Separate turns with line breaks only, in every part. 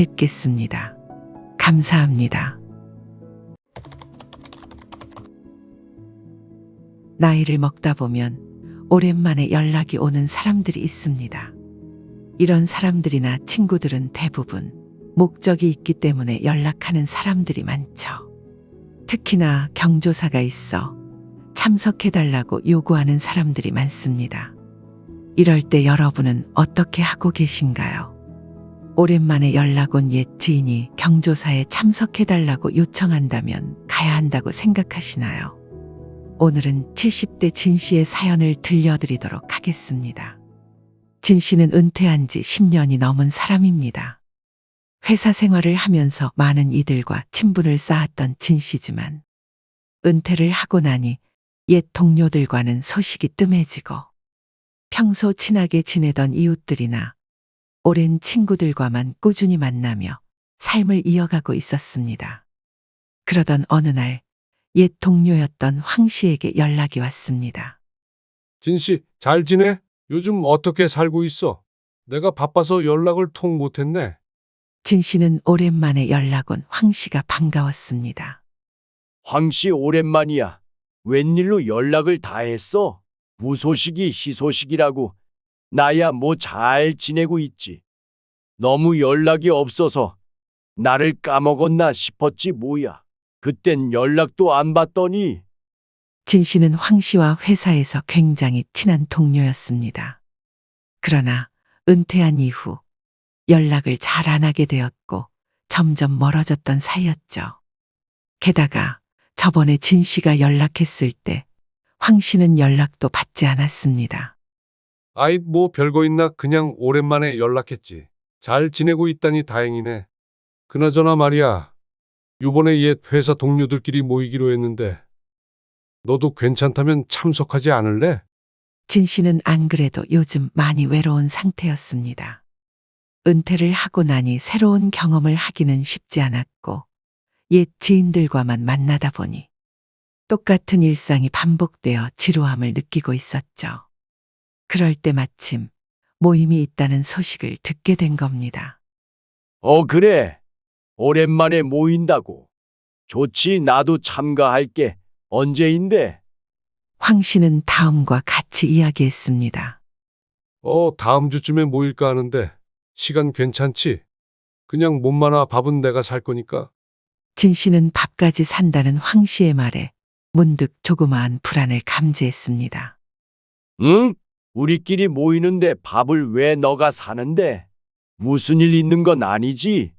뵙겠습니다. 감사합니다. 나이를 먹다 보면 오랜만에 연락이 오는 사람들이 있습니다. 이런 사람들이나 친구들은 대부분 목적이 있기 때문에 연락하는 사람들이 많죠. 특히나 경조사가 있어 참석해달라고 요구하는 사람들이 많습니다. 이럴 때 여러분은 어떻게 하고 계신가요? 오랜만에 연락 온 옛 지인이 경조사에 참석해달라고 요청한다면 가야 한다고 생각하시나요? 오늘은 70대 진 씨의 사연을 들려드리도록 하겠습니다. 진 씨는 은퇴한 지 10년이 넘은 사람입니다. 회사 생활을 하면서 많은 이들과 친분을 쌓았던 진 씨지만 은퇴를 하고 나니 옛 동료들과는 소식이 뜸해지고 평소 친하게 지내던 이웃들이나 오랜 친구들과만 꾸준히 만나며 삶을 이어가고 있었습니다. 그러던 어느 날 옛 동료였던 황 씨에게 연락이 왔습니다.
진 씨, 잘 지내? 요즘 어떻게 살고 있어? 내가 바빠서 연락을 통 못했네.
진 씨는 오랜만에 연락 온 황 씨가 반가웠습니다.
황 씨 오랜만이야. 웬일로 연락을 다 했어? 무소식이 희소식이라고. 나야 뭐 잘 지내고 있지. 너무 연락이 없어서 나를 까먹었나 싶었지 뭐야. 그땐 연락도 안 받더니.
진 씨는 황 씨와 회사에서 굉장히 친한 동료였습니다. 그러나 은퇴한 이후 연락을 잘 안 하게 되었고 점점 멀어졌던 사이였죠. 게다가 저번에 진 씨가 연락했을 때 황 씨는 연락도 받지 않았습니다.
아이, 뭐 별거 있나? 그냥 오랜만에 연락했지. 잘 지내고 있다니 다행이네. 그나저나 말이야. 요번에 옛 회사 동료들끼리 모이기로 했는데 너도 괜찮다면 참석하지 않을래?
진 씨는 안 그래도 요즘 많이 외로운 상태였습니다. 은퇴를 하고 나니 새로운 경험을 하기는 쉽지 않았고 옛 지인들과만 만나다 보니 똑같은 일상이 반복되어 지루함을 느끼고 있었죠. 그럴 때 마침 모임이 있다는 소식을 듣게 된 겁니다.
그래. 오랜만에 모인다고. 좋지, 나도 참가할게. 언제인데?
황 씨는 다음과 같이 이야기했습니다.
다음 주쯤에 모일까 하는데 시간 괜찮지? 그냥 몸만 와 밥은 내가 살 거니까.
진 씨는 밥까지 산다는 황 씨의 말에 문득 조그마한 불안을 감지했습니다.
응? 우리끼리 모이는데 밥을 왜 너가 사는데? 무슨 일 있는 건 아니지?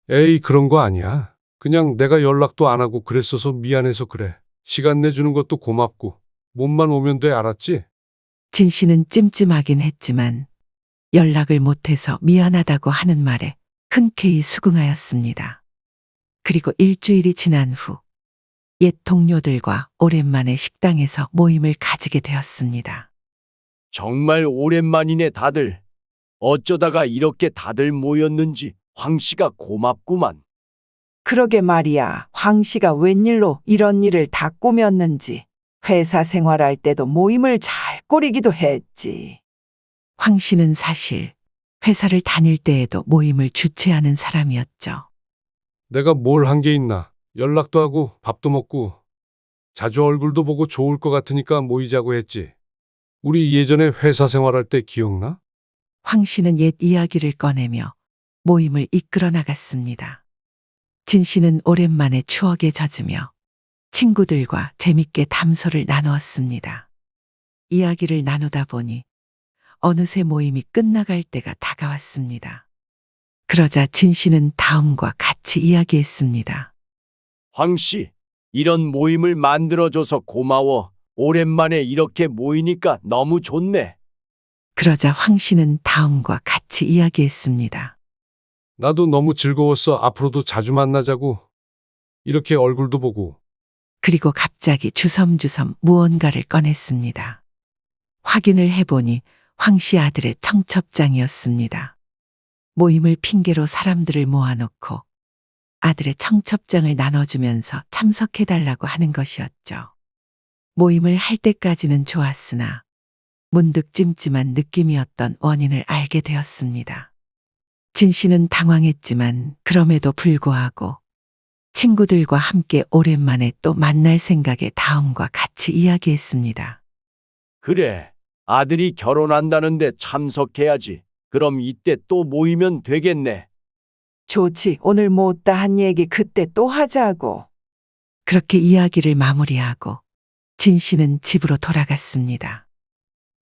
에이, 그런 거 아니야. 그냥 내가 연락도 안 하고 그랬어서 미안해서 그래. 시간 내주는 것도 고맙고 몸만 오면 돼, 알았지?
진 씨는 찜찜하긴 했지만 연락을 못해서 미안하다고 하는 말에 흔쾌히 수긍하였습니다. 그리고 일주일이 지난 후 옛 동료들과 오랜만에 식당에서 모임을 가지게 되었습니다.
정말 오랜만이네 다들. 어쩌다가 이렇게 다들 모였는지 황 씨가 고맙구만.
그러게 말이야. 황 씨가 웬일로 이런 일을 다 꾸몄는지. 회사 생활할 때도 모임을 잘 꾸리기도 했지.
황 씨는 사실 회사를 다닐 때에도 모임을 주최하는 사람이었죠.
내가 뭘 한 게 있나? 연락도 하고 밥도 먹고 자주 얼굴도 보고 좋을 것 같으니까 모이자고 했지. 우리 예전에 회사 생활할 때 기억나?
황 씨는 옛 이야기를 꺼내며 모임을 이끌어 나갔습니다. 진 씨는 오랜만에 추억에 젖으며 친구들과 재밌게 담소를 나누었습니다. 이야기를 나누다 보니 어느새 모임이 끝나갈 때가 다가왔습니다. 그러자 진 씨는 다음과 같이 이야기했습니다.
황 씨, 이런 모임을 만들어줘서 고마워. 오랜만에 이렇게 모이니까 너무 좋네.
그러자 황 씨는 다음과 같이 이야기했습니다.
나도 너무 즐거웠어. 앞으로도 자주 만나자고. 이렇게 얼굴도 보고.
그리고 갑자기 주섬주섬 무언가를 꺼냈습니다. 확인을 해보니 황 씨 아들의 청첩장이었습니다. 모임을 핑계로 사람들을 모아놓고 아들의 청첩장을 나눠주면서 참석해달라고 하는 것이었죠. 모임을 할 때까지는 좋았으나 문득 찜찜한 느낌이었던 원인을 알게 되었습니다. 진 씨는 당황했지만 그럼에도 불구하고 친구들과 함께 오랜만에 또 만날 생각에 다음과 같이 이야기했습니다.
그래, 아들이 결혼한다는데 참석해야지. 그럼 이때 또 모이면 되겠네.
좋지. 오늘 못다 한 얘기 그때 또 하자고.
그렇게 이야기를 마무리하고 진 씨는 집으로 돌아갔습니다.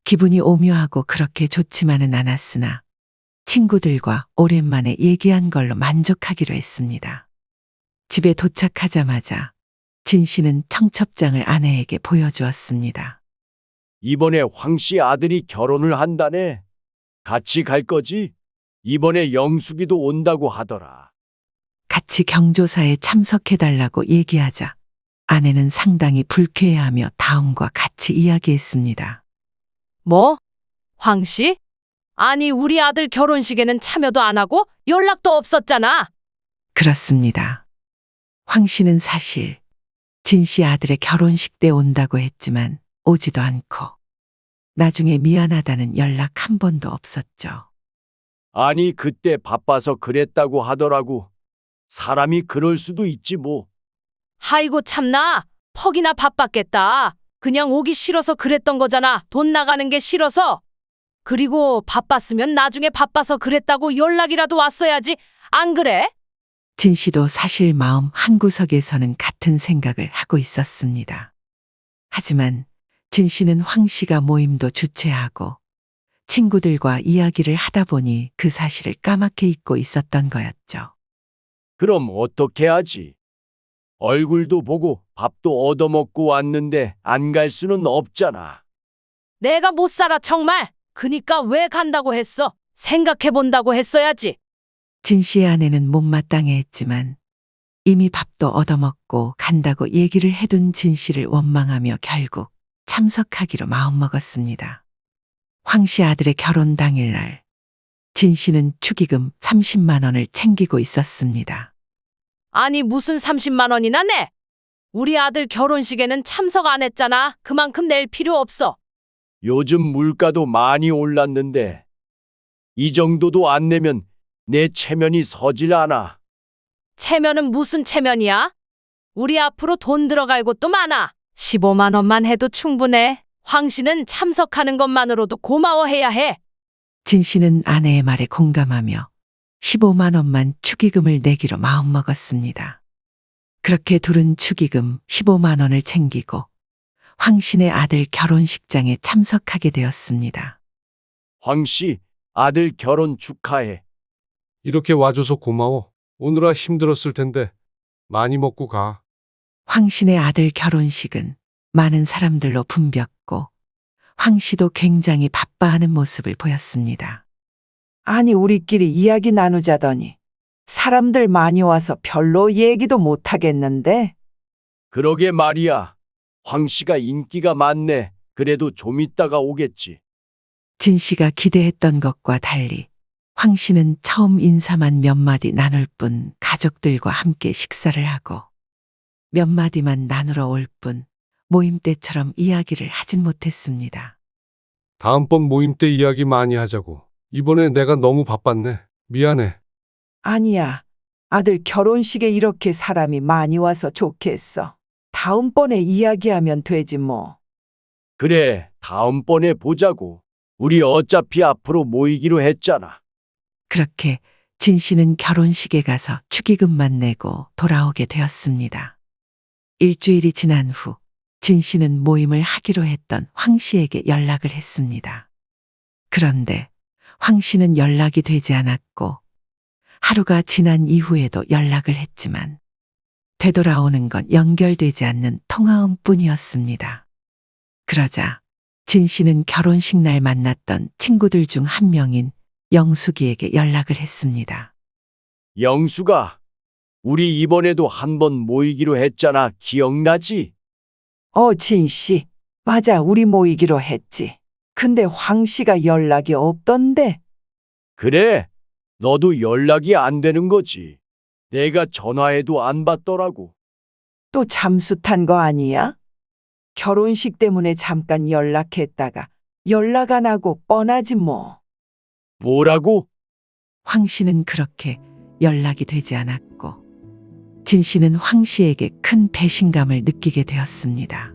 기분이 오묘하고 그렇게 좋지만은 않았으나 친구들과 오랜만에 얘기한 걸로 만족하기로 했습니다. 집에 도착하자마자 진 씨는 청첩장을 아내에게 보여주었습니다.
이번에 황 씨 아들이 결혼을 한다네. 같이 갈 거지? 이번에 영숙이도 온다고 하더라.
같이 경조사에 참석해달라고 얘기하자 아내는 상당히 불쾌해하며 다음과 같이 이야기했습니다.
뭐? 황 씨? 아니, 우리 아들 결혼식에는 참여도 안 하고 연락도 없었잖아.
그렇습니다. 황 씨는 사실 진 씨 아들의 결혼식 때 온다고 했지만 오지도 않고 나중에 미안하다는 연락 한 번도 없었죠.
아니, 그때 바빠서 그랬다고 하더라고. 사람이 그럴 수도 있지 뭐.
아이고 참나. 퍽이나 바빴겠다. 그냥 오기 싫어서 그랬던 거잖아. 돈 나가는 게 싫어서. 그리고 바빴으면 나중에 바빠서 그랬다고 연락이라도 왔어야지. 안 그래?
진 씨도 사실 마음 한구석에서는 같은 생각을 하고 있었습니다. 하지만 진 씨는 황 씨가 모임도 주최하고 친구들과 이야기를 하다 보니 그 사실을 까맣게 잊고 있었던 거였죠.
그럼 어떻게 하지? 얼굴도 보고 밥도 얻어먹고 왔는데 안 갈 수는 없잖아.
내가 못 살아 정말. 그니까 왜 간다고 했어? 생각해 본다고 했어야지.
진 씨의 아내는 못마땅해 했지만 이미 밥도 얻어먹고 간다고 얘기를 해둔 진 씨를 원망하며 결국 참석하기로 마음먹었습니다. 황 씨 아들의 결혼 당일날 진 씨는 축의금 30만 원을 챙기고 있었습니다.
아니 무슨 30만 원이나 내? 우리 아들 결혼식에는 참석 안 했잖아. 그만큼 낼 필요 없어.
요즘 물가도 많이 올랐는데 이 정도도 안 내면 내 체면이 서질 않아.
체면은 무슨 체면이야? 우리 앞으로 돈 들어갈 곳도 많아. 15만 원만 해도 충분해. 황 씨는 참석하는 것만으로도 고마워해야 해.
진 씨는 아내의 말에 공감하며 15만 원만 축의금을 내기로 마음먹었습니다. 그렇게 둘은 축의금 15만 원을 챙기고 황 씨네 아들 결혼식장에 참석하게 되었습니다.
황 씨, 아들 결혼 축하해.
이렇게 와줘서 고마워. 오느라 힘들었을 텐데 많이 먹고 가.
황 씨네 아들 결혼식은 많은 사람들로 붐볐고 황 씨도 굉장히 바빠하는 모습을 보였습니다.
아니, 우리끼리 이야기 나누자더니 사람들 많이 와서 별로 얘기도 못 하겠는데?
그러게 말이야. 황 씨가 인기가 많네. 그래도 좀 있다가 오겠지.
진 씨가 기대했던 것과 달리 황 씨는 처음 인사만 몇 마디 나눌 뿐 가족들과 함께 식사를 하고 몇 마디만 나누러 올 뿐 모임 때처럼 이야기를 하진 못했습니다.
다음번 모임 때 이야기 많이 하자고. 이번에 내가 너무 바빴네. 미안해.
아니야. 아들 결혼식에 이렇게 사람이 많이 와서 좋겠어. 다음번에 이야기하면 되지 뭐.
그래, 다음번에 보자고. 우리 어차피 앞으로 모이기로 했잖아.
그렇게 진 씨는 결혼식에 가서 축의금만 내고 돌아오게 되었습니다. 일주일이 지난 후 진 씨는 모임을 하기로 했던 황 씨에게 연락을 했습니다. 그런데 황 씨는 연락이 되지 않았고 하루가 지난 이후에도 연락을 했지만 되돌아오는 건 연결되지 않는 통화음뿐이었습니다. 그러자 진 씨는 결혼식 날 만났던 친구들 중 한 명인 영숙이에게 연락을 했습니다.
영수가, 우리 이번에도 한번 모이기로 했잖아. 기억나지?
진 씨. 맞아, 우리 모이기로 했지. 근데 황 씨가 연락이 없던데?
그래, 너도 연락이 안 되는 거지. 내가 전화해도 안 받더라고.
또 잠수 탄 거 아니야? 결혼식 때문에 잠깐 연락했다가 연락 안 하고 뻔하지 뭐.
뭐라고?
황 씨는 그렇게 연락이 되지 않았고 진 씨는 황 씨에게 큰 배신감을 느끼게 되었습니다.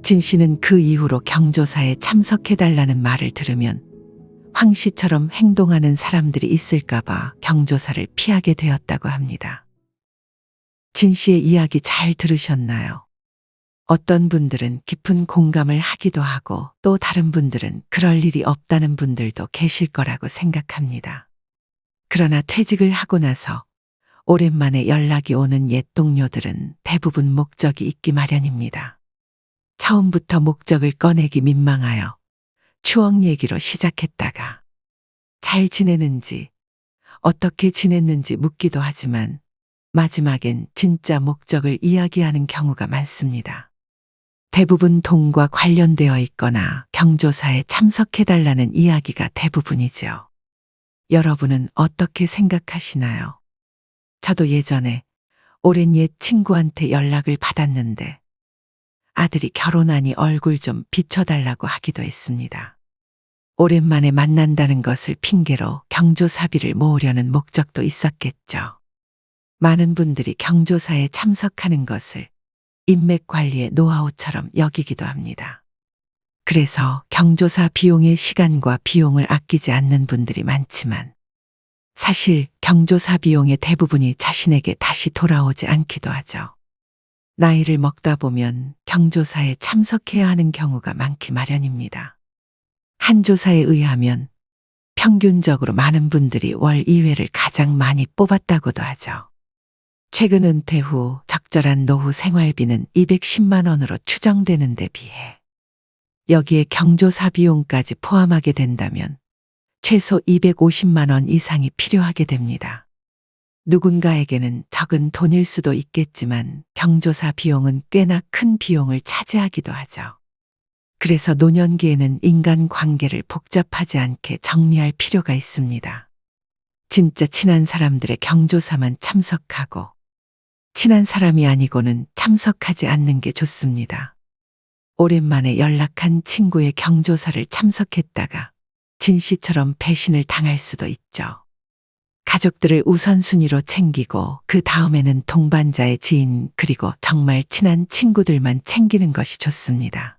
진 씨는 그 이후로 경조사에 참석해달라는 말을 들으면 황 씨처럼 행동하는 사람들이 있을까봐 경조사를 피하게 되었다고 합니다. 진 씨의 이야기 잘 들으셨나요? 어떤 분들은 깊은 공감을 하기도 하고 또 다른 분들은 그럴 일이 없다는 분들도 계실 거라고 생각합니다. 그러나 퇴직을 하고 나서 오랜만에 연락이 오는 옛 동료들은 대부분 목적이 있기 마련입니다. 처음부터 목적을 꺼내기 민망하여 추억 얘기로 시작했다가 잘 지내는지 어떻게 지냈는지 묻기도 하지만 마지막엔 진짜 목적을 이야기하는 경우가 많습니다. 대부분 돈과 관련되어 있거나 경조사에 참석해달라는 이야기가 대부분이죠. 여러분은 어떻게 생각하시나요? 저도 예전에 오랜 옛 친구한테 연락을 받았는데 아들이 결혼하니 얼굴 좀 비춰달라고 하기도 했습니다. 오랜만에 만난다는 것을 핑계로 경조사비를 모으려는 목적도 있었겠죠. 많은 분들이 경조사에 참석하는 것을 인맥 관리의 노하우처럼 여기기도 합니다. 그래서 경조사 비용의 시간과 비용을 아끼지 않는 분들이 많지만 사실 경조사 비용의 대부분이 자신에게 다시 돌아오지 않기도 하죠. 나이를 먹다 보면 경조사에 참석해야 하는 경우가 많기 마련입니다. 한 조사에 의하면 평균적으로 많은 분들이 월 2회를 가장 많이 뽑았다고도 하죠. 최근 은퇴 후 적절한 노후 생활비는 210만 원으로 추정되는 데 비해 여기에 경조사 비용까지 포함하게 된다면 최소 250만 원 이상이 필요하게 됩니다. 누군가에게는 적은 돈일 수도 있겠지만 경조사 비용은 꽤나 큰 비용을 차지하기도 하죠. 그래서 노년기에는 인간관계를 복잡하지 않게 정리할 필요가 있습니다. 진짜 친한 사람들의 경조사만 참석하고 친한 사람이 아니고는 참석하지 않는 게 좋습니다. 오랜만에 연락한 친구의 경조사를 참석했다가 진 씨처럼 배신을 당할 수도 있죠. 가족들을 우선순위로 챙기고 그 다음에는 동반자의 지인 그리고 정말 친한 친구들만 챙기는 것이 좋습니다.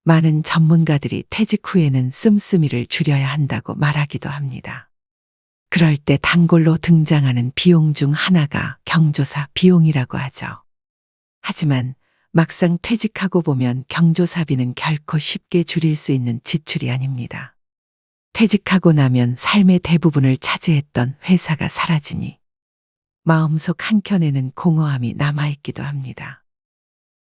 많은 전문가들이 퇴직 후에는 씀씀이를 줄여야 한다고 말하기도 합니다. 그럴 때 단골로 등장하는 비용 중 하나가 경조사 비용이라고 하죠. 하지만 막상 퇴직하고 보면 경조사비는 결코 쉽게 줄일 수 있는 지출이 아닙니다. 퇴직하고 나면 삶의 대부분을 차지했던 회사가 사라지니 마음속 한켠에는 공허함이 남아있기도 합니다.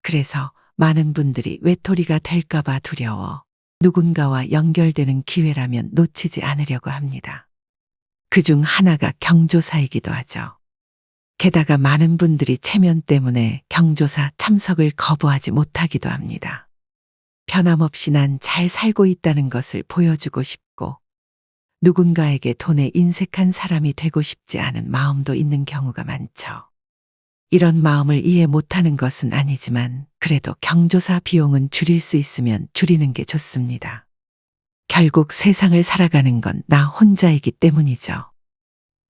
그래서 많은 분들이 외톨이가 될까봐 두려워 누군가와 연결되는 기회라면 놓치지 않으려고 합니다. 그중 하나가 경조사이기도 하죠. 게다가 많은 분들이 체면 때문에 경조사 참석을 거부하지 못하기도 합니다. 변함없이 난 잘 살고 있다는 것을 보여주고 싶고 누군가에게 돈에 인색한 사람이 되고 싶지 않은 마음도 있는 경우가 많죠. 이런 마음을 이해 못하는 것은 아니지만 그래도 경조사 비용은 줄일 수 있으면 줄이는 게 좋습니다. 결국 세상을 살아가는 건 나 혼자이기 때문이죠.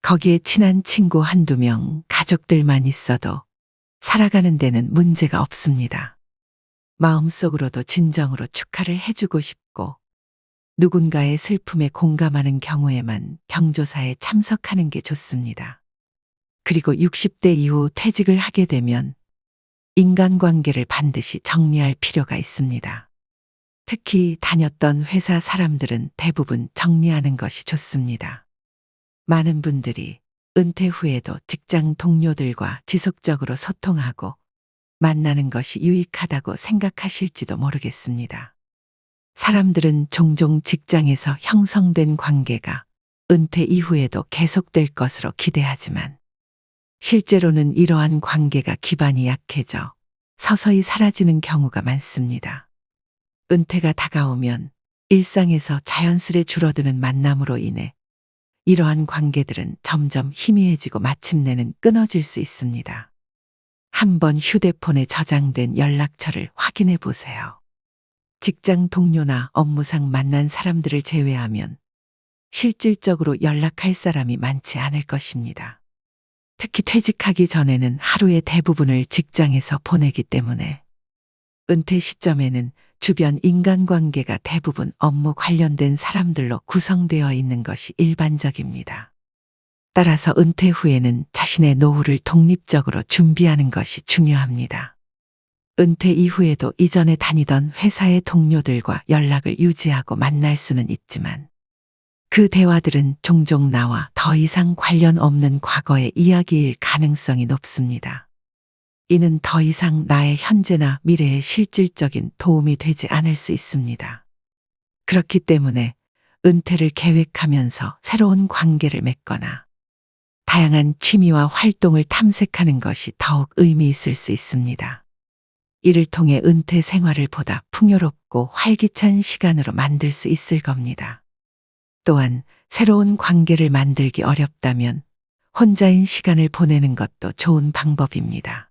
거기에 친한 친구 한두 명, 가족들만 있어도 살아가는 데는 문제가 없습니다. 마음속으로도 진정으로 축하를 해주고 싶고 누군가의 슬픔에 공감하는 경우에만 경조사에 참석하는 게 좋습니다. 그리고 60대 이후 퇴직을 하게 되면 인간관계를 반드시 정리할 필요가 있습니다. 특히 다녔던 회사 사람들은 대부분 정리하는 것이 좋습니다. 많은 분들이 은퇴 후에도 직장 동료들과 지속적으로 소통하고 만나는 것이 유익하다고 생각하실지도 모르겠습니다. 사람들은 종종 직장에서 형성된 관계가 은퇴 이후에도 계속될 것으로 기대하지만 실제로는 이러한 관계가 기반이 약해져 서서히 사라지는 경우가 많습니다. 은퇴가 다가오면 일상에서 자연스레 줄어드는 만남으로 인해 이러한 관계들은 점점 희미해지고 마침내는 끊어질 수 있습니다. 한번 휴대폰에 저장된 연락처를 확인해 보세요. 직장 동료나 업무상 만난 사람들을 제외하면 실질적으로 연락할 사람이 많지 않을 것입니다. 특히 퇴직하기 전에는 하루의 대부분을 직장에서 보내기 때문에 은퇴 시점에는 주변 인간관계가 대부분 업무 관련된 사람들로 구성되어 있는 것이 일반적입니다. 따라서 은퇴 후에는 자신의 노후를 독립적으로 준비하는 것이 중요합니다. 은퇴 이후에도 이전에 다니던 회사의 동료들과 연락을 유지하고 만날 수는 있지만 그 대화들은 종종 나와 더 이상 관련 없는 과거의 이야기일 가능성이 높습니다. 이는 더 이상 나의 현재나 미래에 실질적인 도움이 되지 않을 수 있습니다. 그렇기 때문에 은퇴를 계획하면서 새로운 관계를 맺거나 다양한 취미와 활동을 탐색하는 것이 더욱 의미 있을 수 있습니다. 이를 통해 은퇴 생활을 보다 풍요롭고 활기찬 시간으로 만들 수 있을 겁니다. 또한 새로운 관계를 만들기 어렵다면 혼자인 시간을 보내는 것도 좋은 방법입니다.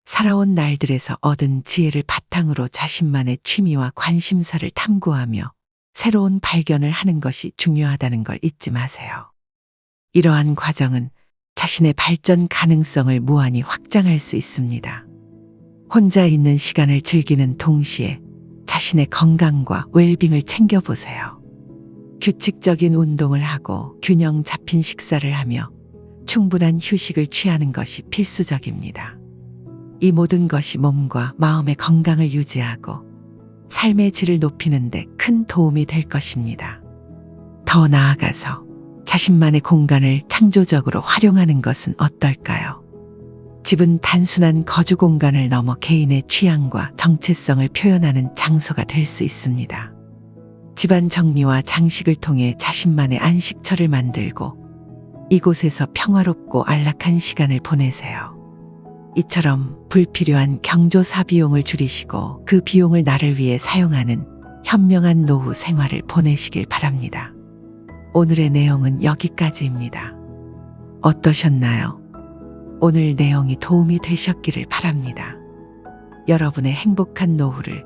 살아온 날들에서 얻은 지혜를 바탕으로 자신만의 취미와 관심사를 탐구하며 새로운 발견을 하는 것이 중요하다는 걸 잊지 마세요. 이러한 과정은 자신의 발전 가능성을 무한히 확장할 수 있습니다. 혼자 있는 시간을 즐기는 동시에 자신의 건강과 웰빙을 챙겨보세요. 규칙적인 운동을 하고 균형 잡힌 식사를 하며 충분한 휴식을 취하는 것이 필수적입니다. 이 모든 것이 몸과 마음의 건강을 유지하고 삶의 질을 높이는 데 큰 도움이 될 것입니다. 더 나아가서 자신만의 공간을 창조적으로 활용하는 것은 어떨까요? 집은 단순한 거주 공간을 넘어 개인의 취향과 정체성을 표현하는 장소가 될 수 있습니다. 집안 정리와 장식을 통해 자신만의 안식처를 만들고 이곳에서 평화롭고 안락한 시간을 보내세요. 이처럼 불필요한 경조사 비용을 줄이시고 그 비용을 나를 위해 사용하는 현명한 노후 생활을 보내시길 바랍니다. 오늘의 내용은 여기까지입니다. 어떠셨나요? 오늘 내용이 도움이 되셨기를 바랍니다. 여러분의 행복한 노후를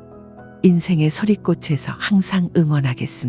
인생의 소리꽃에서 항상 응원하겠습니다.